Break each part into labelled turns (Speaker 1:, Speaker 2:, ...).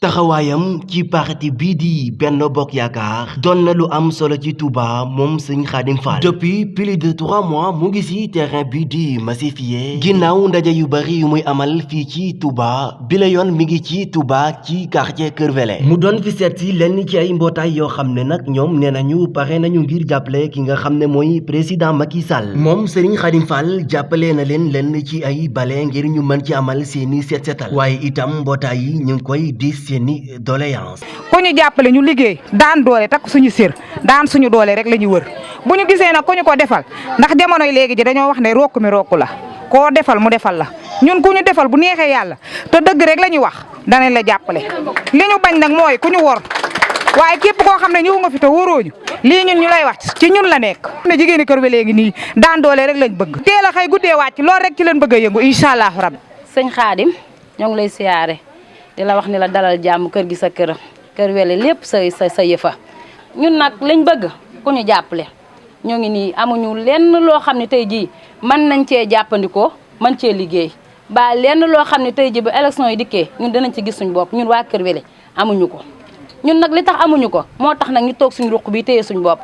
Speaker 1: taxawaayam ci parti bii di Benno Bokk Yaakaar doon na lu am solo ci Touba moom Serigne Khadim Fall depuis plus de 3 mois mu ngi ci terrain bi di massifier ginnaaw ndaje yu bari yu muy amal fii ci Touba bi la yoon mi ngi ci Touba ci quartier Kër Wele mu doon fi seet si lenn ci ay mbootaay yoo xam ne nag ñoom nee nañu pare nañu ngir jàppale ki nga xam ne mooy président Macky Sall moom Serigne Khadim Fall jàppale na leen lenn ci ay bale ngir ñu mën ci amal seeni seet seetal waaye itam mbootaay yi ñu ngi koy dis seeni doléance
Speaker 2: ku ñu jàppale ñu liggéey daan doole takk suñu sër daan suñu doole rek la ñu wër bu ñu gisee nag ku ñu ko defal ndax jamonoy léegi ji dañoo wax ne rokk mi rokku la koo defal mu defal la ñun ku ñu defal bu neexee yàlla te dëgg rek la ñuy wax danañ la jàppale li ñu bañ nag mooy ku ñu wor waaye képp koo xam ne ñëw nga fi te wóorooñu lii ñun ñu lay wax ci ñun la nekk ne jigéeni Kër Wele léegi nii daan doole rek lañ bëgg teel a xëy guddee wàcc loolu rek ci leen bëgg a yëngu incha allah rabbi
Speaker 3: sëñ Khadim ñoo ngi lay siyaare di la wax ni la dalal jàmm kër gi sa kër Wele lépp sa yëfa ñun nag lañ bëgg ku ñu jàppale ñoo ngi nii amuñu lenn loo xam ne tey jii mën nañ cee jàppandikoo mën cee liggéey ba lenn loo xam ne tey jii ba élection yi dikkee ñun danañ ci gis suñu bopp ñun waa Kër Wele amuñu ko ñun nag li tax amuñu ko moo tax nag ñu toog suñu ruq bi téye suñu bopp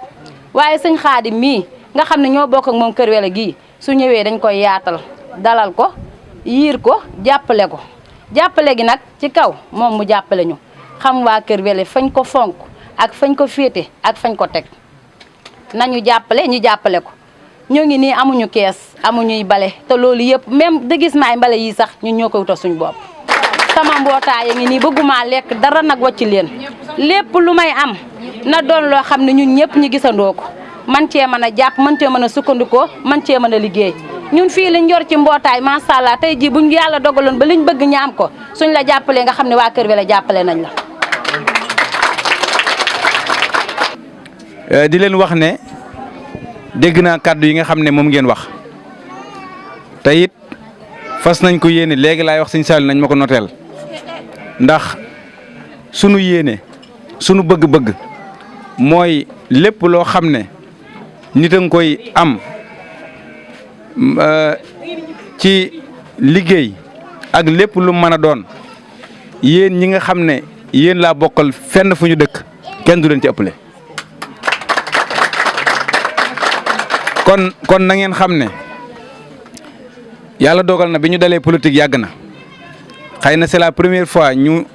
Speaker 3: waaye sëñ Khadim mii nga xam ne ñoo bokk ak moom Kër Wele gii su ñëwee dañ koy yaatal dalal ko yiir ko jàppale ko jàppale gi nag ci kaw moom mu jàppale ñu xam waa Kër Wele fañ ko fonk ak fañ ko féete ak fañ ko teg nañu jàppale ñu jàppale ko ñoo ngi nii amuñu kees amuñuy bale te loolu yëpp même de gis maay mbale yi sax ñun ñoo koy wutal suñu bopp sama mbootaay ngi nii bëgguma lekk dara nag wàcc leen lépp lu may am na doon loo xam ne ñun ñëpp ñu gisandoo ko man cee mën a jàpp man cee mën a sukkandikoo man cee mën a liggéey ñun fii liñ yor ci mbootaay macha allah tey jii buñ yàlla dogaloon ba liñ bëgg ñaam ko suñ la jàppalee nga xam ne waa Kër Wele jàppale nañ
Speaker 4: la. di leen wax ne dégg naa kàddu yi nga xam ne moom ngeen wax te it fas nañ ko yéene léegi laay wax sëñ Saliou nañ ma ko noteel ndax sunu yéene sunu bëgg-bëgg mooy lépp loo xam ne nit a nga koy am. ci liggéey ak lépp lu mën a doon yéen ñi nga xam ne yéen laa bokkal fenn fu ñu dëkk kenn du leen ci ëppale kon na ngeen xam ne yàlla dogal na bi ñu dalee politique yàgg na xëy na c'est la première fois ñu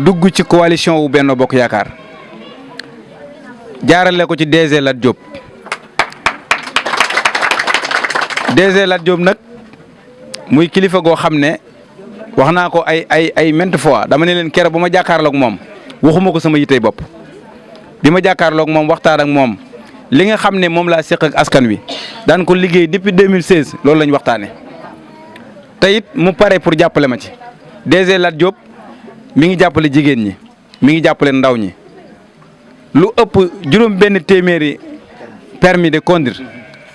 Speaker 4: dugg ci coalition wu Benno Bokk Yaakaar jaarale ko ci DG Lat Diop DG Lat Diop nag muy kilifa goo xam ne wax naa ko ay maintes fois dama ne leen keroog bu ma jàkkaarloog moom waxuma ko sama yitey bopp bi ma jàkkaarloog moom waxtaan ak moom li nga xam ne moom laa seq ak askan wi daan ko liggéey depuis 2016 loolu la ñu waxtaanee te it mu pare pour jàppale ma ci DG Lat Diop mi ngi jàppale jigéen ñi mi ngi jàppale ndaw ñi lu ëpp juróom benn téeméeri permis de conduire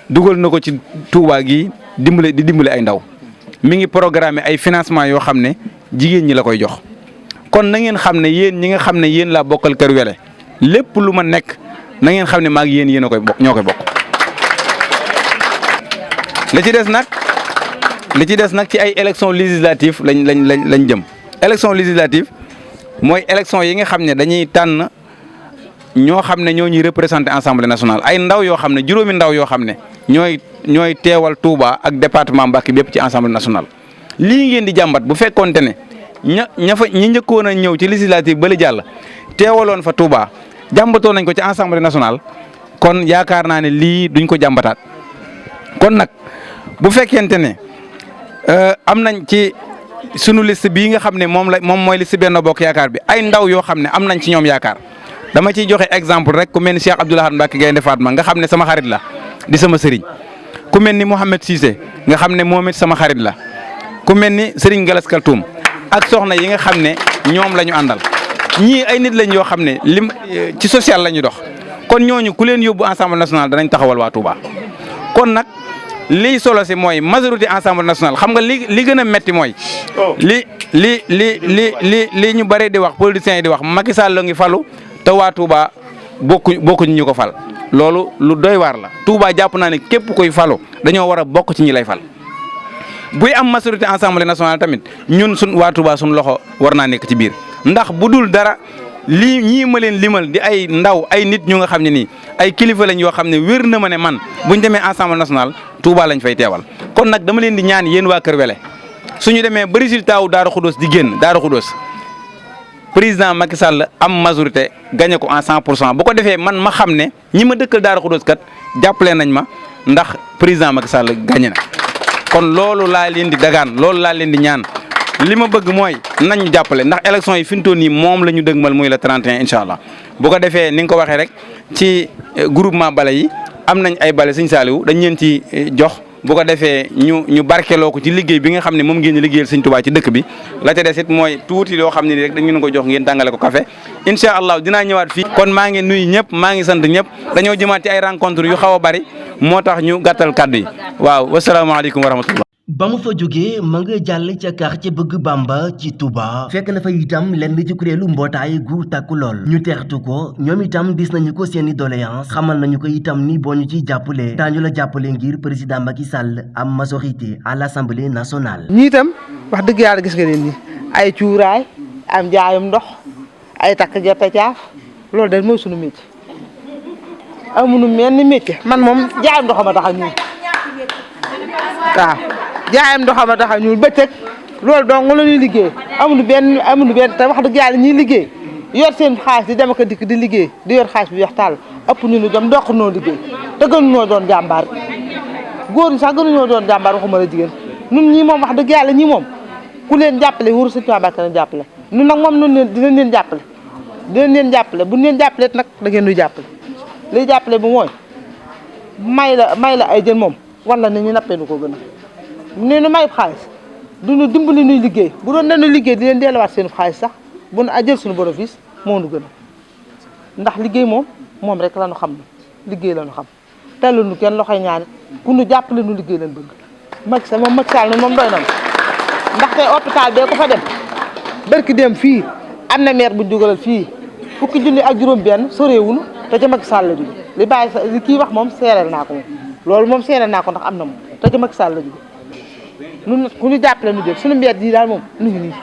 Speaker 4: dugal na ko ci Touba gi dimbale ay ndaw mi ngi programme ay financement yoo xam ne jigéen ñi la koy jox kon na ngeen xam ne yéen ñi nga xam ne yéen laa bokkal Kër Wele lépp lu ma nekk na ngeen xam ne maag yéen a koy bokk ñoo koy bokk. li ci des nag ci ay élection législative lañ jëm élection législative mooy élection yi nga xam ne dañuy tànn ñoo xam ne ñoo ñuy représenté assemblée nationale ay ndaw yoo xam ne juróomi ndaw yoo xam ne ñooy teewal Touba ak département Mbacké bépp ci assemblée nationale. lii ngeen di jàmbat bu fekkoonte ne ñi njëkkoon a ñëw ci législative ba li jàll teewaloon fa Touba jàmbatoon nañ ko ci assemblée nationale kon yaakaar naa ne lii duñ ko jàmbataat kon nag bu fekkente ne am nañ ci sunu liste bii nga xam ne moom mooy liste Benno Bokk Yaakaar bi ay ndaw yoo xam ne am nañ ci ñoom yaakaar. dama ciy joxe exemple rek ku mel ni Cheikh Abdoul Ahad Mbacké Gaynde Fatma nga xam ne sama xarit la di sama sëriñ ku mel ni Mouhamed Cissé nga xam ne moom it sama xarit la ku mel ni Serigne Galas Kaltoum ak soxna yi nga xam ne ñoom la ñu àndal ñii ay nit lañ yoo xam ne ci social la ñu dox kon ñooñu ku leen yóbbu Assemblée nationale danañ taxawal waa Touba kon nag liy solo si mooy majorité Assemblée nationale xam nga li gën a metti mooy li ñu bari di wax politiciens yi di wax Macky Sall la ngi falu te waa Touba bokkuñ ñu ko fal loolu lu doy waar la Touba jàpp naa ne képp koy falo dañoo war a bokk ci ñi lay fal buy am majorité assemblée nationale tamit ñun waa Touba suñ loxo war naa nekk ci biir ndax bu dul dara lii ñii ma leen limal di ay ndaw ay nit ñu nga xam ne nii ay kilifa lañ yoo xam ne wér na ma ne man buñ demee Assemblée nationale Touba lañ fay teewal kon nag dama leen di ñaan yéen waa Kër Wele suñu demee ba résultat wu Darou Khoudoss di génn Darou Khoudoss président Macky Sall am majorité gagné ko en 100% bu ko defee man ma xam ne ñi ma dëkkal Darou Khoudoss kat jàppale nañ ma ndax président Macky Sall gagné na kon loolu laa leen di dagaan loolu laa leen di ñaan li ma bëgg mooy nañ ñu jàppale ndax élection yi fi mu toll nii moom la ñu dëgmal muy le 31 incha allah bu ko defee ni nga ko waxee rek ci groupement bale yi am nañ ay bale Sëñ Saaliwu dañ leen ci jox bu ko defee ñu barkeloo ko ci liggéey bi nga xam ne moom ngeen di liggéeyal Sëñ Tuubaa ci dëkk bi la ca des it mooy tuuti loo xam ne ni rek dañ leen ko jox ngeen tàngale ko café incha allah dinaa ñëwaat fii kon maa ngi nuyu ñëpp maa ngi sant ñëpp dañoo jëmaat ci ay rencontre yu xaw a bari moo tax ñu gàttal kàddu yi waaw wasalaamaaleykum wa rahmatullah
Speaker 1: ba mu fa jógee ma nga jàll ca quartier Bëgg Bamba ci Touba fekk na fa itam lenn ci kuréelu mbootaay gu tàkku lool ñu teextu ko ñoom itam dis nañu ko seeni doléance xamal nañu ko itam ni boo ñu ciy jàppale daañu la jàppale ngir président Macky Sall am majorité à l'Assemblée nationale.
Speaker 5: ñii itam wax dëgg yàlla gis nga leen ni ay cuuraay am jaayum ndox ay takk gerte caaf loolu dañ mooy sunu métier amuñu menn métier man moom jaayum ndox ma tax a ñuul waaw jaayam ndoxam a tax a ñuul bëccëg loolu donc la ñuy liggéey amuñu benn te wax dëgg yàlla ñuy liggéey yor seen xaalis di dem ak a dikk di liggéey di yor xaalis bi weex tàll ëpp ñu nu jom doq noo liggéey te gënuñoo doon jàmbaar góor ñi sax gënuñoo doon jàmbaar waxuma la jigéen ñun ñii moom wax dëgg yàlla ñii moom ku leen jàppale wóoru Sëñ Tuubaa Mbàkke leen jàppale ñun nag moom noonu leen dinañ leen jàppale bu ñu leen jàppale nag da ngeen nuy jàppale liy jàppale bu mooy may la ay jën moom wala ne ñu nappee nu ko gën a nee nu may xaalis duñu dimbali nuy liggéey bu doon dañu liggéey di leen delluwaat seen xaalis sax bu nu jël suñu bénéfice moo nu gën a ndax liggéey moom rek la ñu xam liggéey la ñu xam tellu nu kenn loxoy ñaani ku nu jàppale nu liggéey leen bëgg Macky Sall moom doy na ndaxte hôpital bee ko fa dem barki dem fii am na maire bu dugalal fii fukki junni ak juróom benn soreewunu te ca Macky Sall la jóge li bàyyi li kii wax moom seereel naa ko moom loolu moom seereel naa ko ndax am na moom te ca Macky Sall la jóge ñun ku ñu jàppale nu jël suñu mbedd yi daal moom nu ngi nii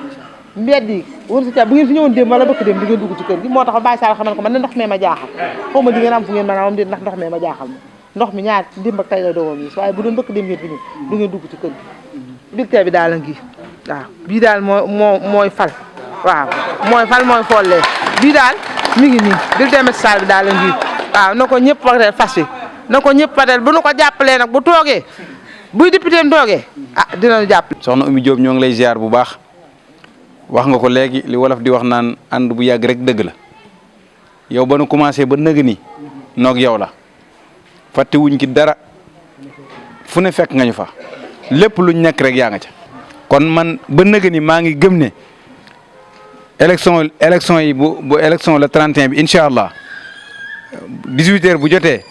Speaker 5: mbedd yi wër si bu ngeen fi ñëwoon démb wala bëkk dem di ngeen dugg ci kër gi moo tax Baye Sall xamal ko man ne ndox mee ma jaaxal xaw ma di ngeen am fu ngeen mën a am déet ndax ndox mee ma jaaxal ma ndox mi ñaar démb ak tey la doomam yi waaye bu doon bëkk dem ngeen fi ñëw du ngeen dugg ci kër gi bulletin bi daal la ngi waaw bii daal mooy fal waaw mooy fal mooy follee bii daal mi ngi nii bulletin Macky Sall bi daal la ngi waaw na ko ñëpp wateel fas wi na ko ñëpp wateel bu nu ko jàppalee nag bu toogee buy député am toogee dinañu jàpp.
Speaker 4: soxna Oumy Diop ñoo ngi lay ziar bu baax wax nga ko léegi li wolof di wax naan ànd bu yàgg rek dëgg la yow ba nu commencé ba nëg ni noog yow la fàtte wuñ ci dara fu ne fekk nga ñu fa lépp luñ nekk rek yaa nga ca kon man ba nëg ni maa ngi gëm ne élection yi bu élection le 31 bi incha allah 18h bu jotee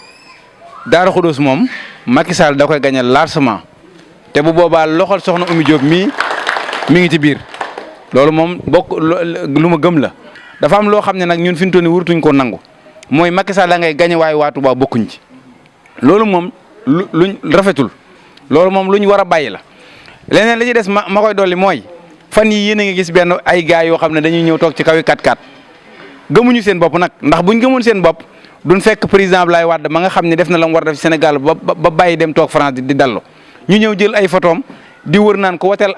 Speaker 4: Darou Khoudoss moom Macky Sall da koy gagné largement te bu boobaa loxol soxna Oumy Diop mi ngi ci biir loolu moom bokk lu ma gëm la dafa am loo xam ne nag ñun fi mu toll nii wurtuñ ko nangu mooy Macky Sall da ngay gagné waaye waa Touba bokkuñ ci loolu moom luñ rafetul loolu moom luñ war a bàyyi la. leneen li ci des ma koy dolli mooy fan yi yéen a ngi gis benn ay gars yoo xam ne dañuy ñëw toog ci kaw yi 4x4 gëmuñu seen bopp nag ndax buñ gëmoon seen bopp. duñ fekk président Abdoulaye Wade ma nga xam ne def na la mu war a def Sénégal ba bàyyi dem toog France di dallo ñu ñëw jël ay photoom di wër naan ku wateel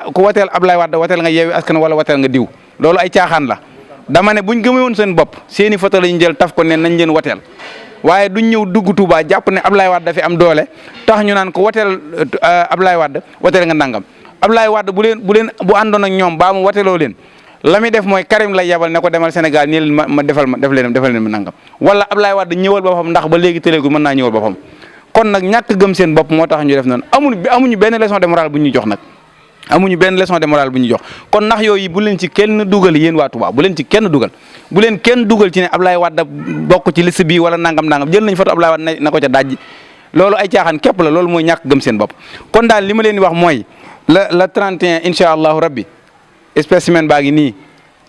Speaker 4: Abdoulaye Wade wateel nga Yewwi Askan wala wateel nga diw loolu ay caaxaan la dama ne buñ gëmee woon seen bopp seeni photo la ñu jël taf ko ne nañ leen wateel waaye duñ ñëw dugg Touba jàpp ne Abdoulaye Wade dafi am doole tax ñu naan ko wateel Abdoulaye Wade wateel nga nangam Abdoulaye Wade bu àndoon ak ñoom baa mu wateloo leen la muy def mooy Karim lay yabal ne ko demal Sénégal nii leen ma def leen ma nangam wala Abdoulaye Wade ñëwal boppam ndax ba léegi tëleegul mën naa ñëwal boppam kon nag ñàkk gëm seen bopp moo tax ñu def noonu amuñu benn leçon de morale bu ñu jox nag amuñu benn leçon de morale bu ñu jox kon ndax yooyu bu leen ci kenn dugal yéen waa Touba bu leen ci kenn dugal bu leen kenn dugal ci ne Abdoulaye Wade bokk ci liste bi wala nangam jël nañ foto Abdoulaye Wade na ko ca dajji loolu ay caaxaan képp la loolu mooy ñàkk gëm seen bopp kon daal li ma leen di wax mooy la 31 incha allahu rabbi spécimen baa ngi nii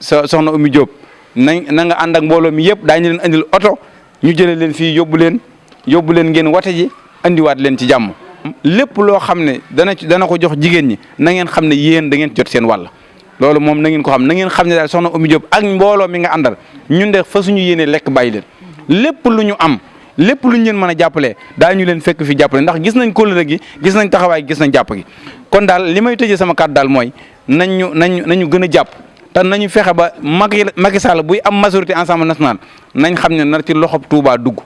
Speaker 4: soxna Oumy Diop na nga ànd ak mbooloo mi yëpp daañu leen andil oto ñu jëlee leen fii yóbbu leen ngeen wate ji andiwaat leen ci jàmm. lépp loo xam ne dana ko jox jigéen ñi na ngeen xam ne yéen da ngeen jot seen wàll loolu moom na ngeen ko xam, na ngeen xam ne daal soxna Oumy Diop ak mbooloo mi nga àndal ñun de fa suñu yéene lekk bàyyi leen lépp lu ñu am lépp lu ñu leen mën a jàppalee daañu leen fekk fi jàppale ndax gis nañ kóllëre gi gis nañ taxawaay gis nañ jàpp gi. kon daal li may tëjee sama kàddu daal mooy nañu gën a jàpp te nañu fexe ba Macky Sall buy am majorité Assemblée nationale nañ xam ne nar ci loxob Touba dugg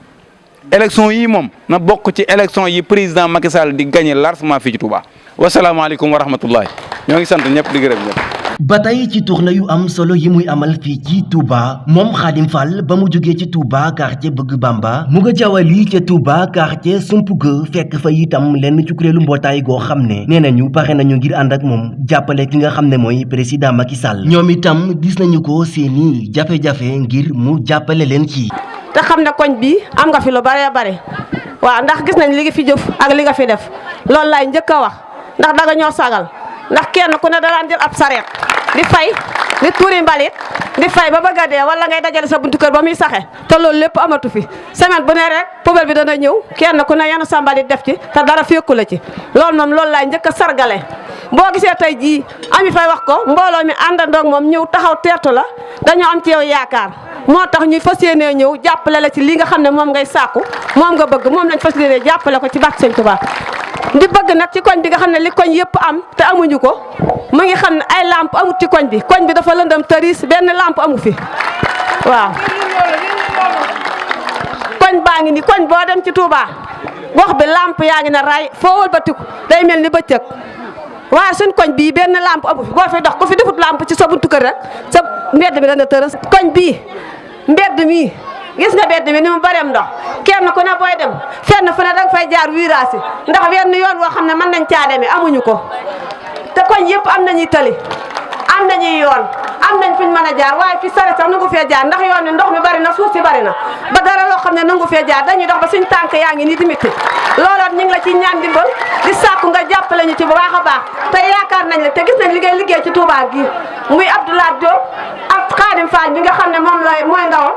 Speaker 4: élection yi moom na bokk ci élection yi président Macky Sall di gagné largement fii ci Touba wasalaamaaleykum wa rahmatullahi ñoo ngi sant ñëpp di gërëm ñëpp.
Speaker 1: ba tey ci tournée yu am solo yi muy amal fii ci Touba moom Khadim Fall ba mu jógee ci Touba quartier Bëgg Bamba mu nga jawali ca Touba quartier Sumpuga fekk fa itam lenn ci kuréelu mbootaay goo xam ne nee nañu pare nañu ngir ànd ak moom jàppale ki nga xam ne mooy président Macky Sall ñoom itam gis nañu ko seeni jafe-jafe ngir mu jàppale leen ci.
Speaker 6: te xam ne koñ bi am nga fi lu bare bare waaw ndax gis nañ li nga fi jëf ak li nga fi def loolu laay njëkk a wax ndax danga ñoo sagal ndax kenn ku ne daan jël ab sareet di fay di tuuri mbalit di fay ba bëgg a dee wala ngay dajale sa buntu kër ba muy saxe te loolu lépp amatu fi semaine bu ne rek poubelle bi dana ñëw kenn ku ne yanu sa mbalit def ci te dara fekku la ci loolu moom loolu laay njëkk a sargale boo gisee tey jii Ami Faye wax ko mbooloo mi àndandoog moom ñëw taxaw teertu la dañoo am ci yow yaakaar moo tax ñuy fas yéenee ñëw jàppale la ci li nga xam ne moom ngay sàkku moom nga bëgg moom lañ fas yéenee jàppale ko ci barke Sëñ Tuubaa di bëgg nag ci koñ bi nga xam ne li koñ yëpp am te amuñu ko mu ngi xam ne ay lampe amut ci koñ bi dafa lëndëm tëris benn lampe amu fi waaw koñ baa ngi ni koñ boo dem ci Touba gox bi lampe yaa ngi ne ray foo wëlbatiku day mel ni bëccëg waaye suñ koñ bii benn lampe amu fi boo fi dox ku fi defut lampe ci sa buntu kër rek sa mbedd mi dana tërës koñ bii mbedd mii gis nga mbedd mi ni mu bareem ndox kenn ku ne booy dem fenn fu ne danga fay jaar wiiraasi ndax wenn yoon woo xam ne mën nañ caa demee amuñu ko te koñ yëpp am nañuy tali am nañuy yoon am nañ fuñ mën a jaar waaye fi sare sax nangu fee jaar ndax yoon ni ndox mi bari na suuf si bari na ba dara loo xam ne nangu fee jaar dañuy dox ba suñ tànk yaa ngi nii di mitti looloot ñu ngi la ci ñaan dimbal di sàkku nga jàppale ñu ci bu baax a baax te yaakaar nañ la te gis nañ liggéey ci Touba gi muy Abdoulaye Diop ak Khadim Fall bi nga xam ne moom la mooy ndawam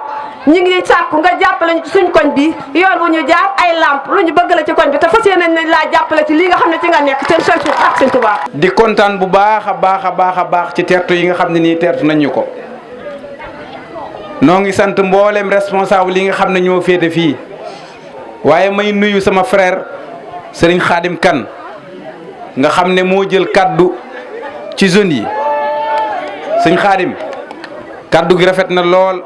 Speaker 6: ñu ngi sàkku nga jàppale ñu ci suñ koñ bi yoon wu ñu jaar ay lamp lu ñu bëgg la ci koñ bi te fas yéene nañ laa jàppale ci lii nga xam ne ci nga nekk seen sëñ ak seen Touba.
Speaker 4: di kontaan bu baax a baax ci teertu yi nga xam ne nii teertu nañ ñu ko noo ngi sant mboolem responsable yi nga xam ne ñoo féete fii waaye may nuyu sama frère Serigne Khadim Kane nga xam ne moo jël kaddu ci zone yi Serigne Khadim kaddu gi rafet na lool.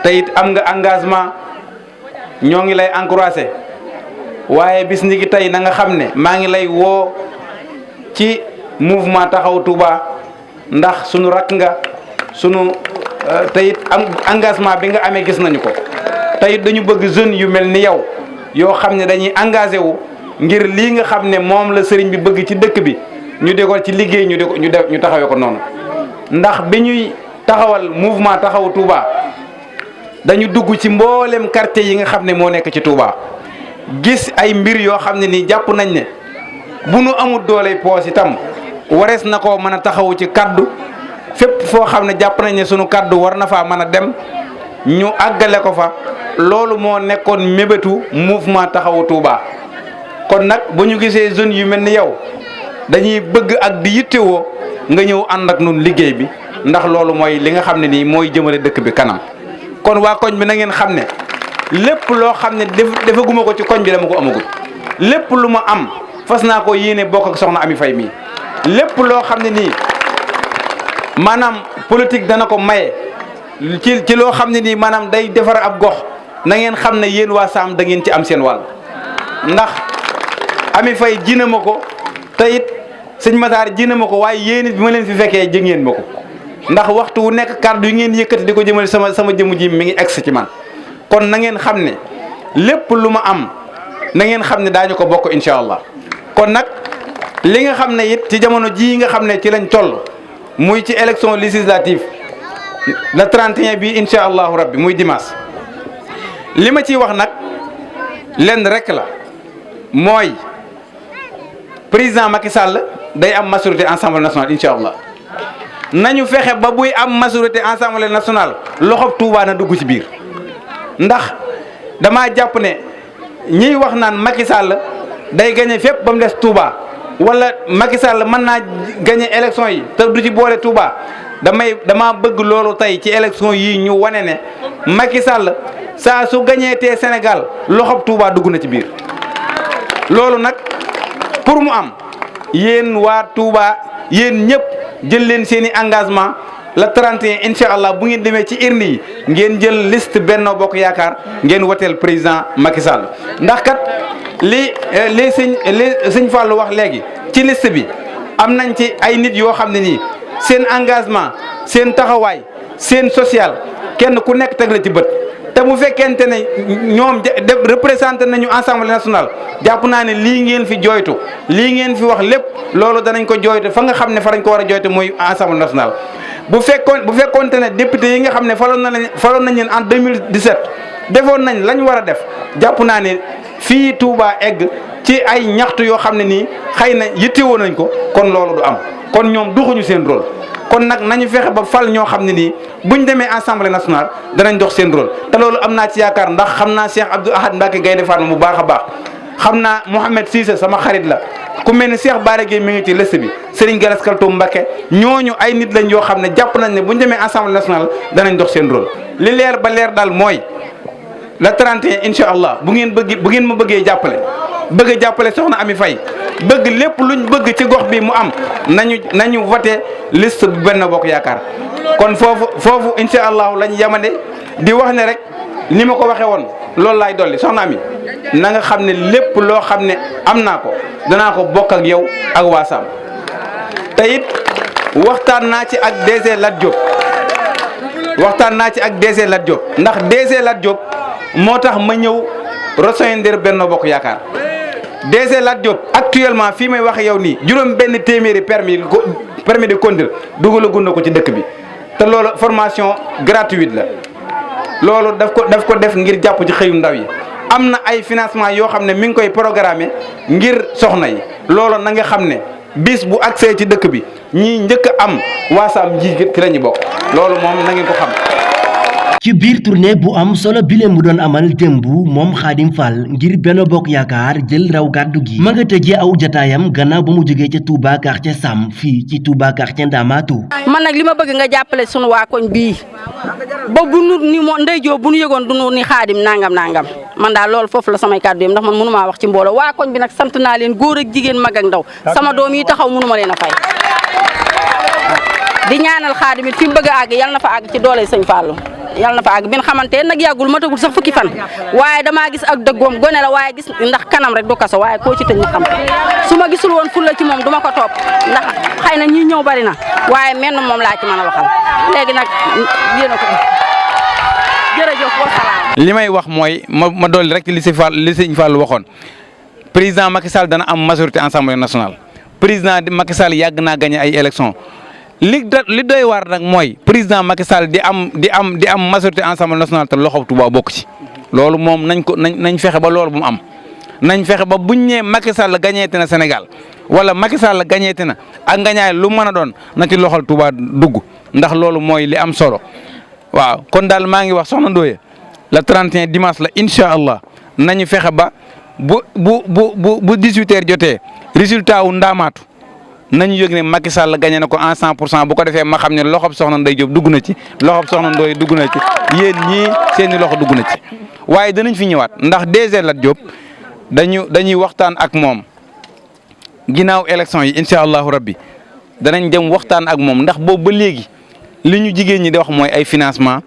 Speaker 4: te it am nga engagement ñoo ngi lay encouragé waaye bis ni ki tey na nga xam ne maa ngi lay woo ci mouvement taxaw Touba ndax sunu rakk nga sunu te it am engagement bi nga amee gis nañu ko te it dañu bëgg jeunes yu mel ni yow yoo xam ne dañuy engagé wu ngir lii nga xam ne moom la sëriñ bi bëgg ci dëkk bi ñu de ko ci liggéey ñu taxawee ko noonu ndax bi ñuy taxawal mouvement taxaw Touba. dañu dugg ci mboolem quartier yi nga xam ne moo nekk ci Touba gis ay mbir yoo xam ne nii jàpp nañ ne bu nu amul doole poos itam warees na koo mën a taxawu ci kaddu fépp foo xam ne jàpp nañ ne sunu kaddu war na faa mën a dem ñu àggale ko fa loolu moo nekkoon mébétu mouvement taxawu Touba. kon nag bu ñu gisee jeunes yu mel ni yow dañuy bëgg ak di yittewoo nga ñëw ànd ak nun liggéey bi ndax loolu mooy li nga xam ne nii mooy jëmale dëkk bi kanam. kon waa koñ bi na ngeen xam ne lépp loo xam ne defaguma ko ci koñ bi dama ko amagul lépp lu ma am fas naa ko yéene bokk ak soxna Ami Faye mii lépp loo xam ne nii maanaam politique dana ko maye ci loo xam ne nii maanaam day defar ab gox na ngeen xam ne yéen waa Saam da ngeen ci am seen wàll ndax Ami Faye ji na ma ko te it sëñ Matar ji na ma ko waaye yéen it bi ma leen fi fekkee ji ngeen ma ko. ndax waxtu wu nekk kàddu yi ngeen yëkkati di ko jëmale sama jëmu ji mi ngi egsi ci man kon na ngeen xam ne lépp lu ma am na ngeen xam ne daañu ko bokk incha allah kon nag li nga xam ne it ci jamono jii nga xam ne ci lañ toll muy ci élection législative le 31 bi incha allahu rabbi muy dimanche li ma ciy wax nag lenn rek la mooy président Macky Sall day am majorité Assemblée nationale incha allah. nañu fexe ba buy am majorité Assemblée nationale loxob Touba na dugg ci biir ndax damaa jàpp ne ñiy wax naan Macky Sall day gagné fépp ba mu des Touba wala Macky Sall mën naa gagné élection yi te du ci boole Touba dama bëgg loolu tey ci élection yii ñu wane ne Macky Sall saa su gagné tee Sénégal loxob Touba dugg na ci biir. loolu nag pour mu am yéen waa Touba yéen ñëpp jël leen seen i engagement le 31 incha allah bu ngeen demee ci urne yi ngeen jël liste Benno Bokk Yaakaar ngeen woteel président Macky Sall ndax kat li sëñ Fallou wax léegi ci liste bi am nañ ci ay nit yoo xam ne nii seen engagement seen taxawaay seen social kenn ku nekk teg la ci bët. te bu fekkente ne ñoom représenté nañu Assemblée nationale jàpp naa ne lii ngeen fi jooytu lii ngeen fi wax lépp loolu danañ ko jooytu fa nga xam ne fa lañ ko war a jooytu mooy Assemblée nationale. bu fekkoonte ne député yi nga xam ne faloon nañ leen en 2017 defoon nañ lañ war a def jàpp naa ne fii Touba egg ci ay ñaxtu yoo xam ne nii xëy na yittewoo nañ ko kon loolu du am kon ñoom duxuñu seen rôle. kon nag nañu fexe ba fal ñoo xam ne nii buñ demee Assemblée nationale danañ dox seen rôle te loolu am naa ci yaakaar ndax xam naa Cheikh Abdou Ahad Mbacké Gaïndé Fatma bu baax a baax xam naa Mouhamed Cissé sama xarit la ku mel ni Cheikh Bara Gueye mi ngi ci liste bi Serigne Gallas Kaltoum Mbacké ñooñu ay nit lañ yoo xam ne jàpp nañ ne buñ demee Assemblée nationale danañ dox seen rôle li leer ba leer daal mooy le 31 incha allah bu ngeen ma bëggee bëgg a jàppale soxna Ami Faye bëgg lépp luñ bëgg ci gox bi mu am nañu voté liste bu Benno Bokk Yaakaar kon foofu incha allahu lañ yamande di wax ne rek ni ma ko waxee woon loolu laay dolli soxna Ami na nga xam ne lépp loo xam ne am naa ko danaa ko bokk ak yow ak waa Sam te it waxtaan naa ci ak DG Lat Diop ndax DG Lat Diop moo tax ma ñëw rejoindre Benno Bokk Yaakaar DG Lat Diop actuellement fii may waxe yow nii juróom benn téeméeri permis de conduire dugalagun na ko ci dëkk bi te loolu formation gratuite la loolu daf ko def ngir jàpp ci xëyu ndaw yi am na ay financement yoo xam ne mi ngi koy programmer ngir soxna yi loolu na nga xam ne bis bu accès ci dëkk bi ñii njëkk a am waasaam ji ci la ñu bokk loolu moom na ngeen ko xam.
Speaker 1: ci biir tournée bu am solo bile mu doon amal démb moom Khadim Fall ngir Benno Bokk Yaakaar jël raw gàddu gi ma nga tëjee aw jataayam gannaaw ba mu jógee ca Touba quartier Sam fii ci Touba quartier Ndamatou.
Speaker 6: man nag li ma bëgg nga jàppale sunu waa koñ bii ba bu nu ni moo ndey joo bu nu yëgoon du nu ni Khadim nangam man daal loolu foofu la samay kàddu yam ndax man mënu maa wax ci mbooloo waa koñ bi nag sant naa leen góor ak jigéen mag ak ndaw sama doom yi taxaw mënu ma leen a fay. di ñaanal Khadim it fi mu bëgg a àgg yal na fa àgg ci doole sëñ Fallou yal na fa àgg bin xamante nag yàggul matagul sax fukki fan waaye damaa gis ak dëggoom gone la waaye gis ndax kanam rek du kaso waaye koo ci tëj ñu xam su ma gisul woon fulla ci moom du ma ko topp ndax xëy na ñi ñëw bari na waaye menn moom laa ci mën a waxal léegi nag yéen a ko jërëjëf wasalaam.
Speaker 4: li may wax mooy ma dolli rek li sëñ Fall waxoon président Macky Sall dana am majorité Assemblée nationale président Macky Sall yàgg naa gagné ay élections. li doy waar nag mooy président Macky Sall di am majorité Assemblée nationale te loxo Touba bokk ci loolu moom nañ fexe ba loolu bu mu am nañ fexe ba buñ ñee Macky Sall gañeete na Sénégal wala Macky Sall gañeete na ak ngañaay lu mën a doon na ci loxol Touba dugg ndax loolu mooy li am solo waaw kon daal maa ngi wax soxna Ndoye le 31 dimanche la incha allah nañu fexe ba bu 18h jotee résultat wu Ndamatou nañu yëg ne Macky Sall gagné na ko en 100% bu ko defee ma xam ne loxob soxna Ndeye Diop dugg na ci loxob soxna Ndoye dugg na ci yéen ñii seeni loxo dugg na ci waaye danañ fi ñëwaat ndax DG Lat Diop dañuy waxtaan ak moom ginnaaw élection yi incha allahu rabbi danañ dem waxtaan ak moom ndax boobu ba léegi li ñu jigéen ñi di wax mooy ay financement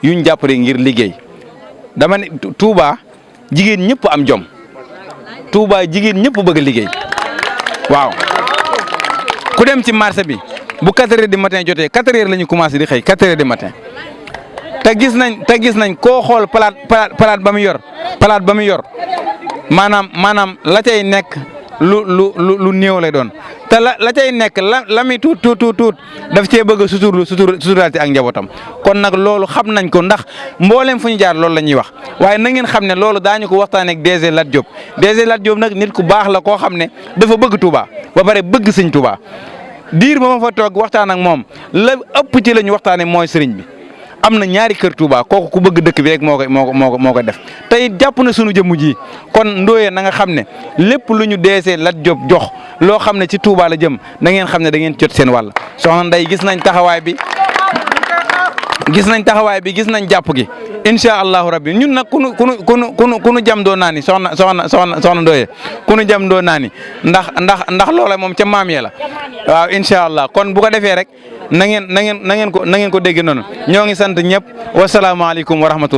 Speaker 4: yuñ jàppale ngir liggéey dama ne Touba jigéen ñëpp am jom Touba jigéen ñëpp bëgg a liggéey waaw. ku dem ci marché bi bu 4h du matin jotee 4h la ñu commencé di xëy 4h du matin te gis nañ koo xool palaat ba mu yor maanaam la cay nekk lu néew lay doon te la cay nekk la muy tuut daf cee bëgg a suturaati ak njabootam kon nag loolu xam nañ ko ndax mboolem fu ñu jaar loolu la ñuy wax waaye na ngeen xam ne loolu daañu ko waxtaanee ak DG Lat Diop DG Lat Diop nag nit ku baax la koo xam ne dafa bëgg Touba ba pare bëgg sëñ Touba diir ba ma fa toog waxtaan ak moom la ëpp ci la ñu waxtaanee mooy sëriñ bi am na ñaari kër Touba kooku ku bëgg dëkk bi rek moo ko def tey jàpp na sunu jëmm ji kon Ndoye na nga xam ne lépp lu ñu deesee Lat Diop jox loo xam ne ci Touba la jëm da ngeen xam ne da ngeen jot seen wàll soxna Ndeye gis nañ taxawaay bi gis nañ jàpp gi incha allahu rabbi ñun nag ku nu jam doo naa ni soxna Ndoye ku nu jam doo naa ni ndax loola moom ca maam ya la waaw incha allah kon bu ko defee rek na ngeen ko dégg noonu ñoo ngi sant ñëpp wasalaamaaleykum wa rahmatullah